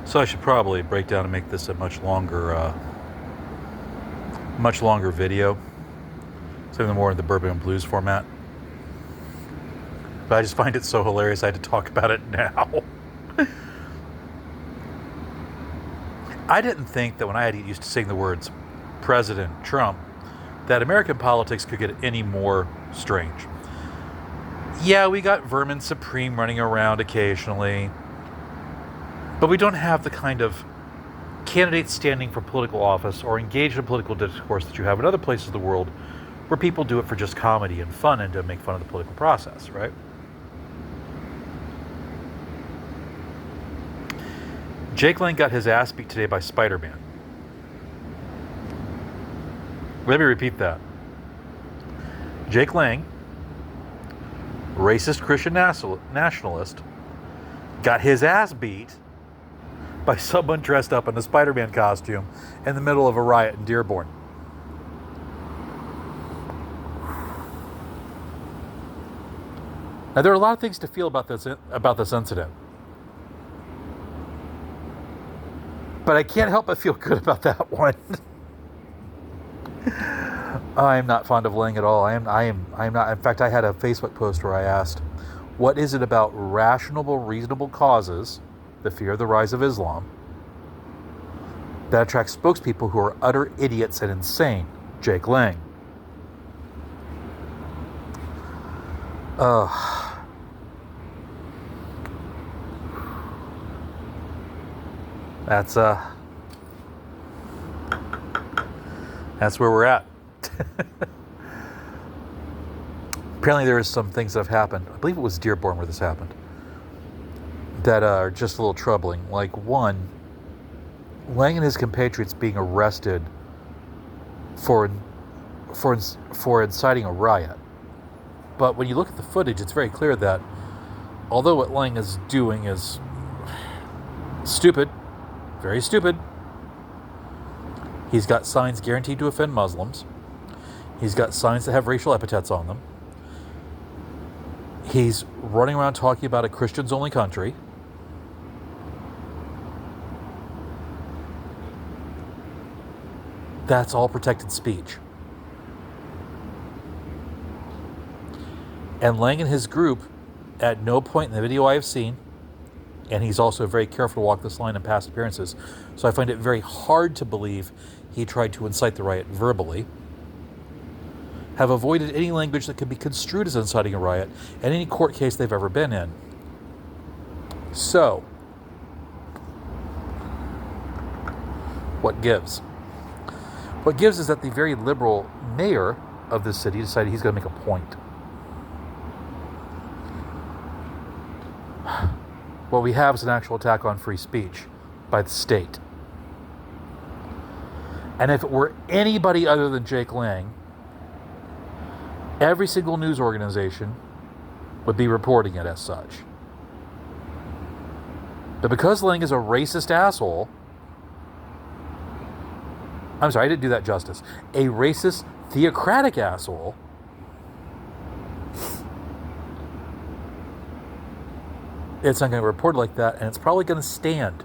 So I should probably break down and make this a much longer video, something more in the bourbon and blues format. But I just find it so hilarious I had to talk about it now. I didn't think that when I had used to saying the words President Trump, that American politics could get any more strange. Yeah, we got Vermin Supreme running around occasionally, but we don't have the kind of candidates standing for political office or engaged in political discourse that you have in other places of the world where people do it for just comedy and fun and to make fun of the political process, right? Jake Lang got his ass beat today by Spider-Man. Let me repeat that. Jake Lang, racist Christian nationalist, got his ass beat by someone dressed up in a Spider-Man costume in the middle of a riot in Dearborn. Now, there are a lot of things to feel about this incident, but I can't help but feel good about that one. I am not fond of Lang at all. I am not. In fact, I had a Facebook post where I asked, "What is it about rational, reasonable causes, the fear of the rise of Islam, that attracts spokespeople who are utter idiots and insane?" Jake Lang. That's where we're at. Apparently there is some things that have happened. I believe it was Dearborn where this happened, that are just a little troubling. Like, one, Lang and his compatriots being arrested for inciting a riot. But when you look at the footage, it's very clear that although what Lang is doing is stupid, very stupid, he's got signs guaranteed to offend Muslims. He's got signs that have racial epithets on them. He's running around talking about a Christians-only country. That's all protected speech. And Lang and his group, at no point in the video I have seen, and he's also very careful to walk this line in past appearances, so I find it very hard to believe he tried to incite the riot verbally, have avoided any language that could be construed as inciting a riot in any court case they've ever been in. So, what gives? What gives is that the very liberal mayor of this city decided he's going to make a point. What we have is an actual attack on free speech by the state. And if it were anybody other than Jake Lang, every single news organization would be reporting it as such. But because Lang is a racist asshole, I'm sorry, I didn't do that justice. A racist, theocratic asshole, it's not going to report like that, and it's probably going to stand.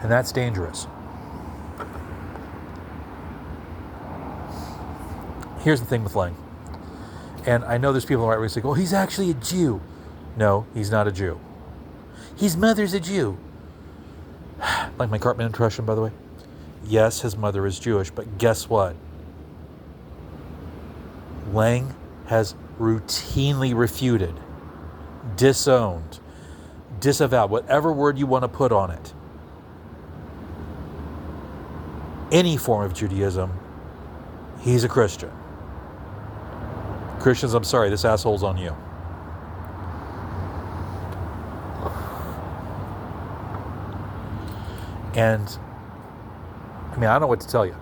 And that's dangerous. Here's the thing with Lang. And I know there's people on the right who say, "Oh, he's actually a Jew." No, he's not a Jew. His mother's a Jew. Like my Cartman impression, by the way. Yes, his mother is Jewish, but guess what? Lang has routinely refuted, disowned, disavowed, whatever word you want to put on it, any form of Judaism. He's a Christian. Christians, I'm sorry, this asshole's on you. And, I mean, I don't know what to tell you.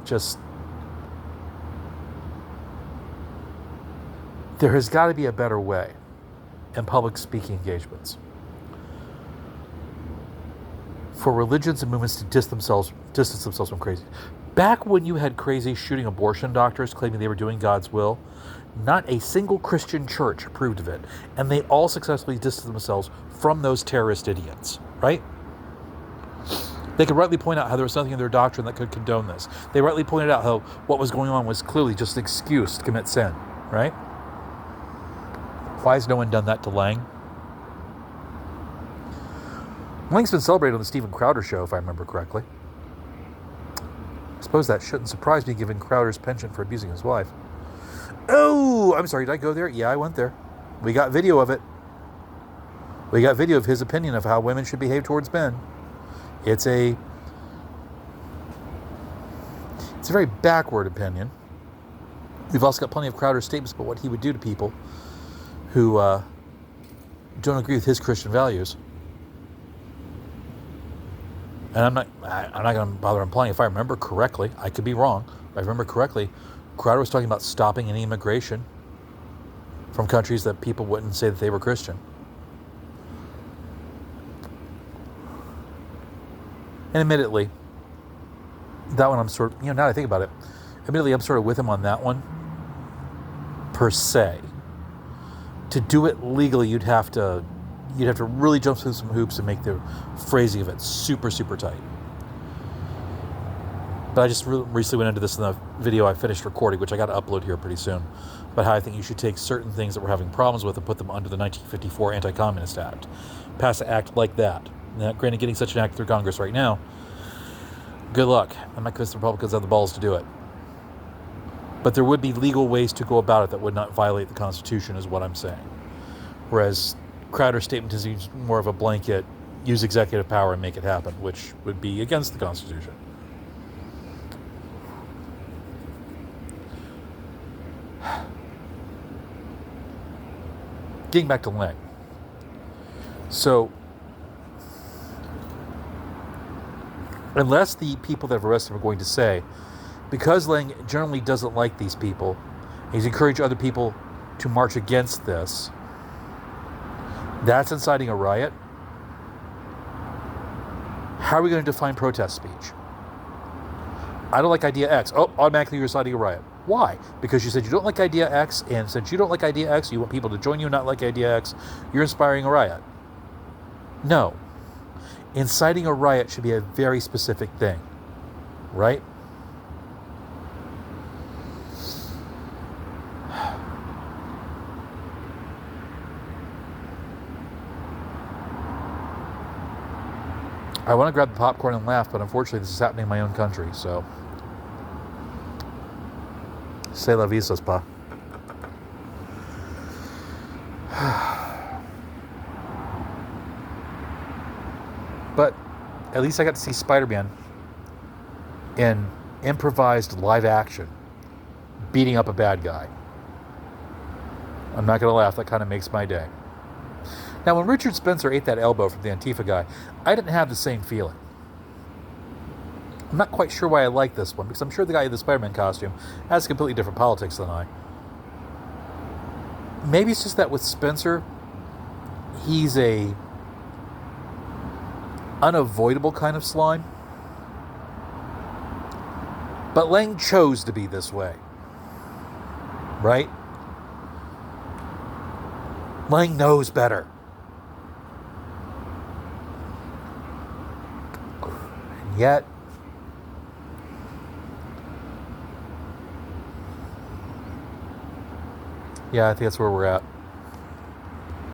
Just, there has got to be a better way in public speaking engagements for religions and movements to distance themselves from crazy. Back when you had crazy shooting abortion doctors claiming they were doing God's will, not a single Christian church approved of it, and they all successfully distanced themselves from those terrorist idiots, right? They could rightly point out how there was nothing in their doctrine that could condone this. They rightly pointed out how what was going on was clearly just an excuse to commit sin, right? Why has no one done that to Lang? Lang's been celebrated on the Steven Crowder show, if I remember correctly. I suppose that shouldn't surprise me given Crowder's penchant for abusing his wife. Oh, I'm sorry, did I go there? Yeah, I went there. We got video of it. We got video of his opinion of how women should behave towards men. It's a very backward opinion. We've also got plenty of Crowder statements about what he would do to people who don't agree with his Christian values. And I'm not going to bother implying. If I remember correctly, I could be wrong. If I remember correctly, Crowder was talking about stopping any immigration from countries that people wouldn't say that they were Christian. And admittedly, that one I'm sort of, now that I think about it, admittedly I'm sort of with him on that one, per se. To do it legally, you'd have to really jump through some hoops and make the phrasing of it super, super tight. But I just recently went into this in the video I finished recording, which I got to upload here pretty soon, about how I think you should take certain things that we're having problems with and put them under the 1954 Anti-Communist Act. Pass an act like that. Now, granted, getting such an act through Congress right now, good luck. I'm not convinced the Republicans have the balls to do it. But there would be legal ways to go about it that would not violate the Constitution, is what I'm saying. Whereas Crowder's statement is more of a blanket, use executive power and make it happen, which would be against the Constitution. Getting back to Lang. So, unless the people that have arrested him are going to say, because Lang generally doesn't like these people, he's encouraged other people to march against this, that's inciting a riot. How are we going to define protest speech? I don't like idea X. Oh, automatically you're inciting a riot. Why? Because you said you don't like idea X, and since you don't like idea X, you want people to join you and not like idea X, you're inspiring a riot. No. Inciting a riot should be a very specific thing, right? I want to grab the popcorn and laugh, but unfortunately this is happening in my own country, so c'est la vie, ça se passe. But at least I got to see Spider-Man in improvised live action beating up a bad guy. I'm not going to laugh. That kind of makes my day. Now, when Richard Spencer ate that elbow from the Antifa guy, I didn't have the same feeling. I'm not quite sure why I like this one, because I'm sure the guy in the Spider-Man costume has completely different politics than I. Maybe it's just that with Spencer, he's a unavoidable kind of slime. But Lang chose to be this way. Right? Lang knows better. And yet, yeah, I think that's where we're at.